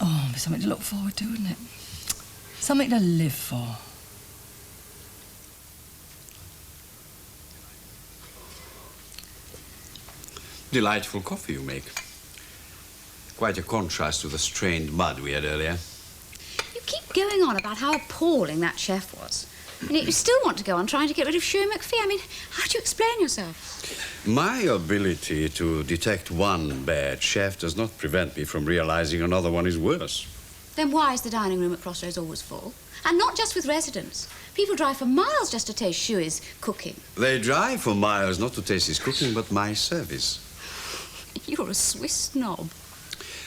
Oh, it'll be something to look forward to, wouldn't it? Something to live for. Delightful coffee you make. Quite a contrast to the strained mud we had earlier. You keep going on about how appalling that chef was. And yet you still want to go on trying to get rid of Shu McPhee. I mean, how do you explain yourself? My ability to detect one bad chef does not prevent me from realizing another one is worse. Then why is the dining room at Crossroads always full? And not just with residents. People drive for miles just to taste Shu's cooking. They drive for miles not to taste his cooking, but my service. You're a Swiss snob.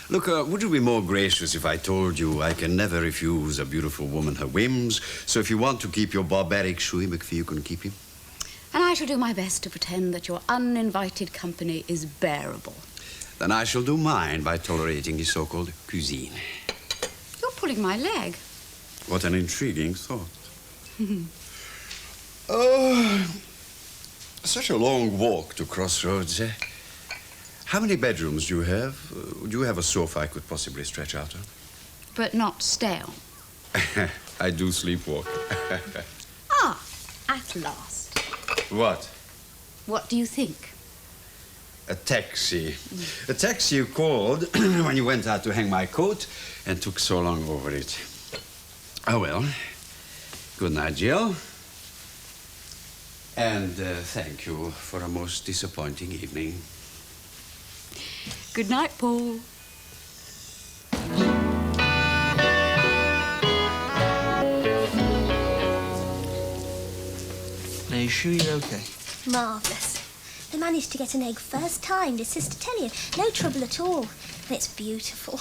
Look, would you be more gracious if I told you I can never refuse a beautiful woman her whims, so if you want to keep your barbaric Shuey McPhee, you can keep him? And I shall do my best to pretend that your uninvited company is bearable. Then I shall do mine by tolerating his so-called cuisine. You're pulling my leg. What an intriguing thought. Oh, such a long walk to Crossroads, eh? How many bedrooms do you have? Do you have a sofa I could possibly stretch out on? But not stay on. I do sleepwalk. Ah, at last. What? What do you think? A taxi. A taxi you called when you went out to hang my coat and took so long over it. Oh, well. Good night, Jill. And thank you for a most disappointing evening. Good night, Paul. Are you sure you're okay? Marvellous. They managed to get an egg first time, did Sister tell you? No trouble at all. And it's beautiful.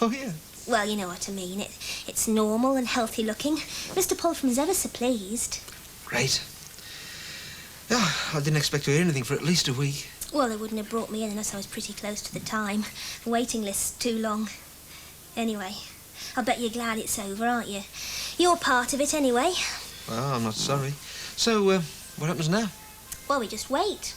Oh, yeah. Well, you know what I mean. It's normal and healthy looking. Mr. Polfram's ever so pleased. Great. Yeah, I didn't expect to hear anything for at least a week. Well, they wouldn't have brought me in unless I was pretty close to the time. The waiting list's too long. Anyway, I bet you're glad it's over, aren't you? You're part of it anyway. Well, I'm not sorry. So, what happens now? Well, we just wait.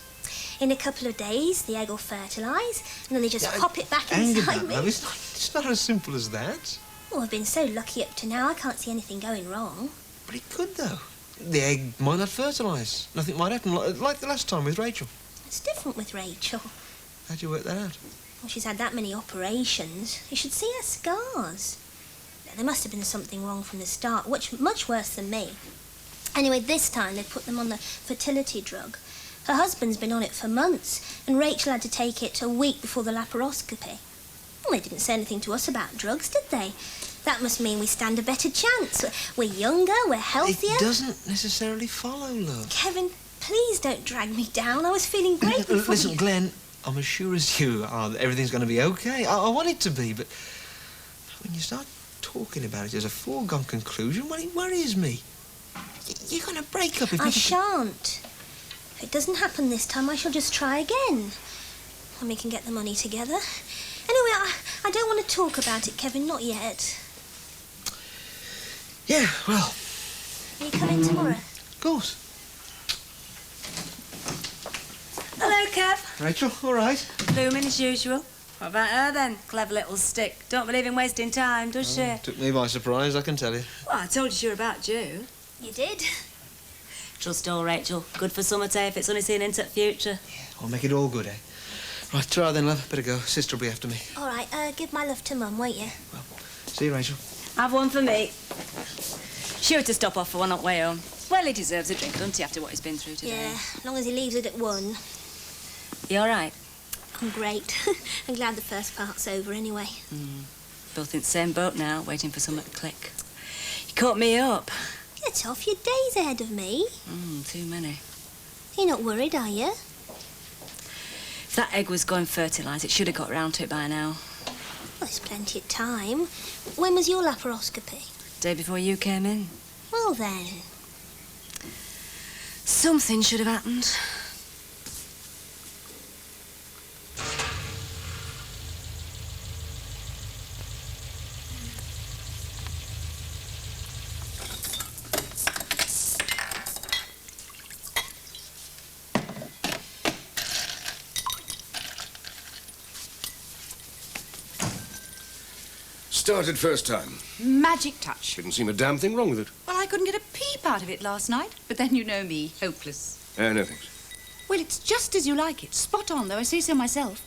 In a couple of days, the egg will fertilise, and then they just pop it back inside me. It's not as simple as that. Oh, I've been so lucky up to now, I can't see anything going wrong. But it could, though. The egg might not fertilise. Nothing might happen, like the last time with Rachel. It's different with Rachel. How'd you work that out? Well, she's had that many operations. You should see her scars. There must have been something wrong from the start, much worse than me. Anyway, this time they put them on the fertility drug. Her husband's been on it for months, and Rachel had to take it a week before the laparoscopy. Well, they didn't say anything to us about drugs, did they? That must mean we stand a better chance. We're younger, we're healthier. It doesn't necessarily follow, love. Kevin, please don't drag me down. I was feeling great before Listen, you... Glenn, I'm as sure as you are that everything's going to be okay. I want it to be, but when you start talking about it as a foregone conclusion, well, it worries me. You're going to break up if... I shan't. If it doesn't happen this time, I shall just try again. And we can get the money together. Anyway, I don't want to talk about it, Kevin, not yet. Yeah, well... Will you come in tomorrow? Of course. Hello, Kev. Rachel, all right? Blooming as usual. What about her, then? Clever little stick. Don't believe in wasting time, does she? Took me by surprise, I can tell you. Well, I told you she were about due. You did? Trust all, Rachel. Good for summer day if it's only seen into the future. Yeah, I'll make it all good, eh? Right, try then, love. Better go. Sister will be after me. All right, give my love to Mum, won't you? Well, see you, Rachel. Have one for me. Sure to stop off for one on the way home. Well, he deserves a drink, doesn't he, after what he's been through today? Yeah, as long as he leaves it at 1. You all right? I'm great. I'm glad the first part's over anyway. Both in the same boat now, waiting for something to click. You caught me up. Get off, your day's ahead of me. Too many. You're not worried, are you? If that egg was going fertilised, it should have got round to it by now. Well, there's plenty of time. When was your laparoscopy? Day before you came in. Well, then. Something should have happened. Started first time. Magic touch. Didn't seem a damn thing wrong with it. Well, I couldn't get a peep out of it last night. But then you know me, hopeless. No thanks. Well, it's just as you like it. Spot on, though. I say so myself.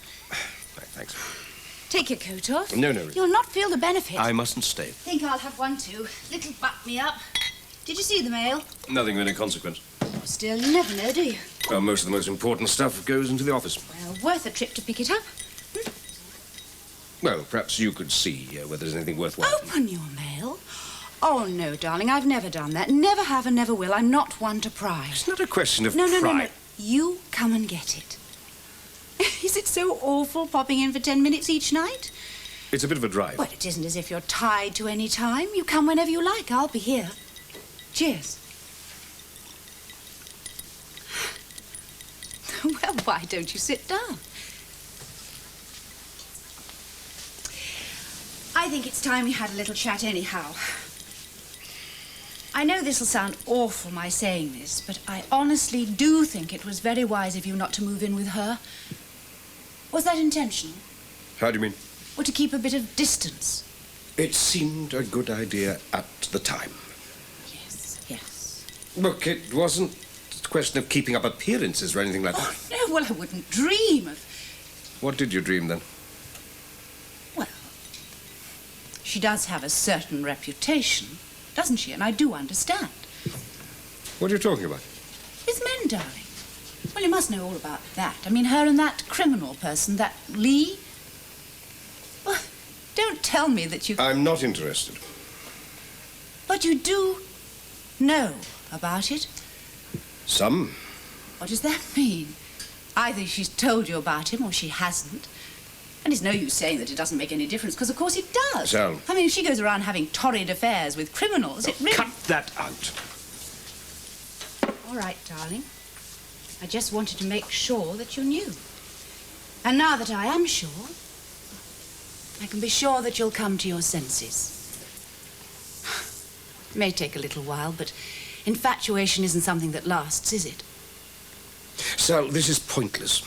Thanks. Take your coat off. No. You'll not feel the benefit. I mustn't stay. Think I'll have one, too. Little butt-me-up. Did you see the mail? Nothing of any consequence. Still, you never know, do you? Well, most of the most important stuff goes into the office. Well, worth a trip to pick it up. Well, perhaps you could see whether there's anything worthwhile. Open your mail? Oh, no, darling, I've never done that. Never have and never will. I'm not one to pry. It's not a question of No. pride. You come and get it. Is it so awful popping in for 10 minutes each night? It's a bit of a drive. Well, it isn't as if you're tied to any time. You come whenever you like. I'll be here. Cheers. Well, why don't you sit down? I think it's time we had a little chat anyhow. I know this'll sound awful, my saying this, but I honestly do think it was very wise of you not to move in with her. Was that intentional? How do you mean? Or to keep a bit of distance? It seemed a good idea at the time. Yes. Look, it wasn't a question of keeping up appearances or anything like that. No, well, I wouldn't dream of... What did you dream then? Well, she does have a certain reputation, doesn't she? And I do understand. What are you talking about? With men, darling. Well, you must know all about that. I mean, her and that criminal person, that Lee. Well, don't tell me that you... I'm not interested. But you do know about it? Some. What does that mean? Either she's told you about him or she hasn't. And it's no use saying that it doesn't make any difference, because of course it does. So? I mean, if she goes around having torrid affairs with criminals, it really... Cut that out. All right, darling. I just wanted to make sure that you knew. And now that I am sure, I can be sure that you'll come to your senses. It may take a little while, but infatuation isn't something that lasts, is it? Sal, this is pointless.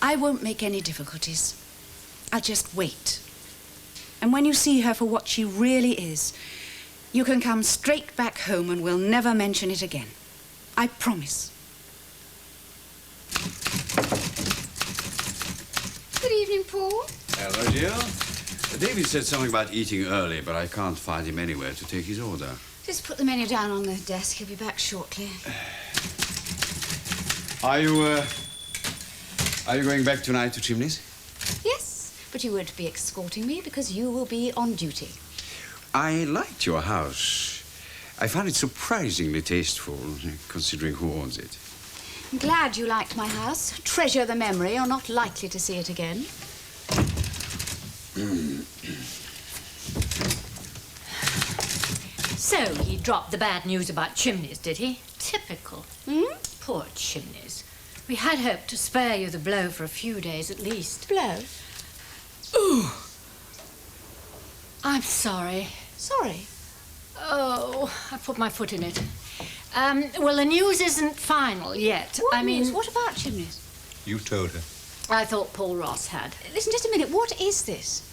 I won't make any difficulties. I'll just wait. And when you see her for what she really is, you can come straight back home and we'll never mention it again. I promise. Good evening, Paul. Hello, dear. David said something about eating early, but I can't find him anywhere to take his order. Just put the menu down on the desk. He'll be back shortly. Are you going back tonight to Chimneys? Yes, but you won't be escorting me because you will be on duty. I liked your house. I found it surprisingly tasteful, considering who owns it. I'm glad you liked my house. Treasure the memory. You're not likely to see it again. So he dropped the bad news about Chimneys, did he? Typical. Poor Chimneys. We had hoped to spare you the blow for a few days at least. Blow? Ooh. I'm sorry. Sorry? Oh, I put my foot in it. Well, the news isn't final yet. What news? What about Chimneys? You told her. I thought Paul Ross had. Listen, just a minute. What is this?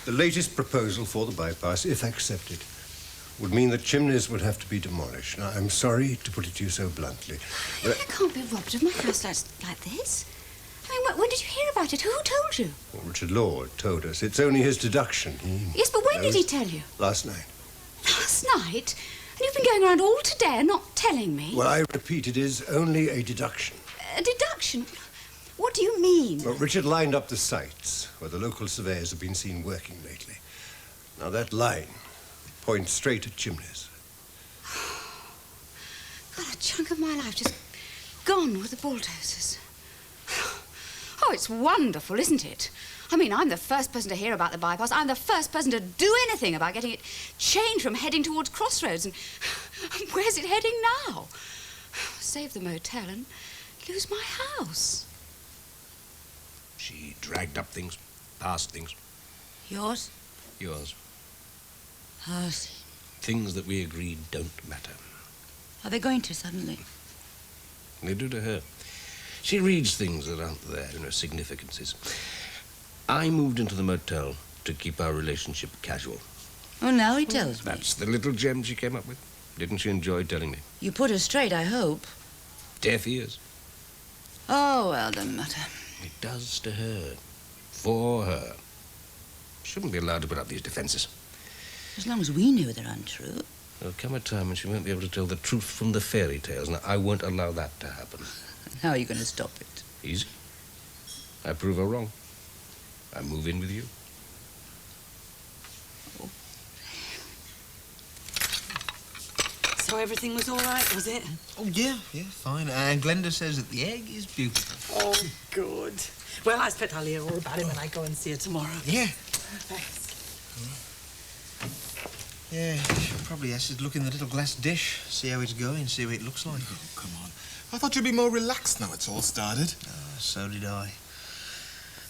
The latest proposal for the bypass, if accepted, would mean that Chimneys would have to be demolished. Now, I'm sorry to put it to you so bluntly. I can't be robbed of my house like this. I mean, when did you hear about it? Who told you? Well, Richard Lord told us. It's only his deduction. Yes, but when did he tell you? Last night. Last night? And you've been going around all today and not telling me? Well, I repeat, it is only a deduction. A deduction? What do you mean? Well, Richard lined up the sites where the local surveyors have been seen working lately. Now, that line points straight at Chimneys. God, a chunk of my life just gone with the bulldozers. Oh, it's wonderful, isn't it? I mean, I'm the first person to hear about the bypass. I'm the first person to do anything about getting it changed from heading towards Crossroads. And where's it heading now? Save the motel and lose my house. She dragged up things, past things. Yours? Yours. Hers. Things that we agreed don't matter. Are they going to suddenly? They do to her. She reads things that aren't there, significances. I moved into the motel to keep our relationship casual. Oh, now he tells me. That's the little gem she came up with. Didn't she enjoy telling me? You put her straight, I hope. Deaf ears. Oh, well, doesn't matter. It does to her. For her. Shouldn't be allowed to put up these defences. As long as we know they're untrue. There'll come a time when she won't be able to tell the truth from the fairy tales, and I won't allow that to happen. How are you going to stop it? Easy. I prove her wrong. I move in with you. So everything was all right, was it? Oh, yeah, fine. And Glenda says that the egg is beautiful. Oh, good. Well, I expect I'll hear all about it when I go and see her tomorrow. Yeah. Thanks. Yeah, she probably has to look in the little glass dish, see how it's going, see what it looks like. Oh, come on. I thought you'd be more relaxed now it's all started. So did I.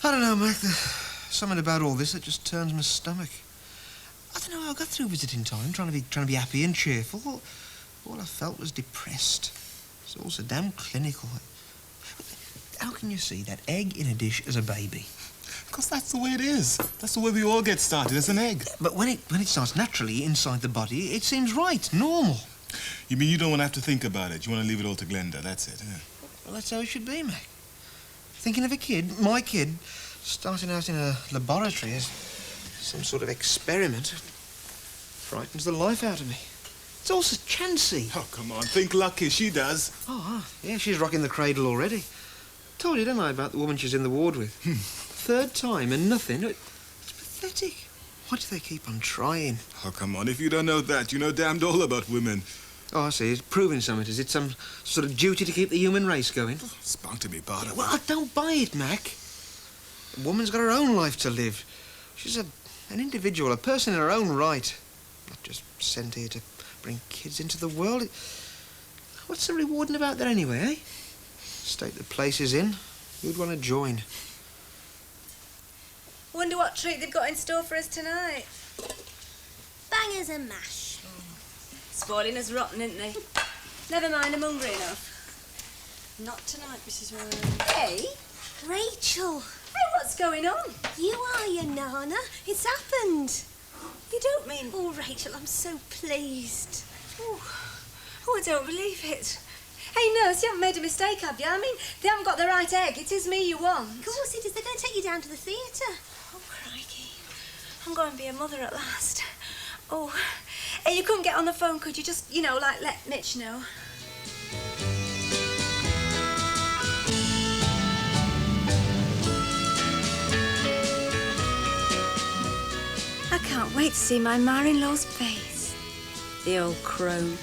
I don't know, Mac. There's something about all this that just turns my stomach. I don't know how I got through visiting time, trying to be happy and cheerful. All I felt was depressed. It's all so damn clinical. How can you see that egg in a dish as a baby? Because that's the way it is. That's the way we all get started, as an egg. But when it starts naturally inside the body, it seems right, normal. You mean you don't want to have to think about it? You want to leave it all to Glenda, that's it, yeah? Well, that's how it should be, Mac. Thinking of a kid, my kid, starting out in a laboratory as some sort of experiment, frightens the life out of me. It's all so chancy. Oh, come on. Think lucky. She does. Oh, yeah, she's rocking the cradle already. Told you, didn't I, about the woman she's in the ward with? Third time and nothing. It's pathetic. Why do they keep on trying? Oh, come on. If you don't know that, you know damned all about women. Oh, I see. It's proving something. Is it some sort of duty to keep the human race going? It's bound to be part of it. Well, I don't buy it, Mac. A woman's got her own life to live. She's an individual, a person in her own right. Not just sent here to bring kids into the world. What's so rewarding about that anyway, eh? State the place is in. Who'd want to join? Wonder what treat they've got in store for us tonight. Bangers and mash. Spoiling us rotten, isn't they? Never mind, I'm hungry enough. Not tonight, Mrs. Moran. Hey, Rachel. Hey, what's going on? You are your Nana. It's happened. You don't mean... Oh, Rachel, I'm so pleased. Oh, I don't believe it. Hey, nurse, you haven't made a mistake, have you? I mean, they haven't got the right egg. It is me you want. Of course it is. They're going to take you down to the theatre. Oh, crikey. I'm going to be a mother at last. Oh, hey, you couldn't get on the phone, could you? Just, you know, like, let Mitch know. I can't wait to see my ma-in-law's face. The old crone.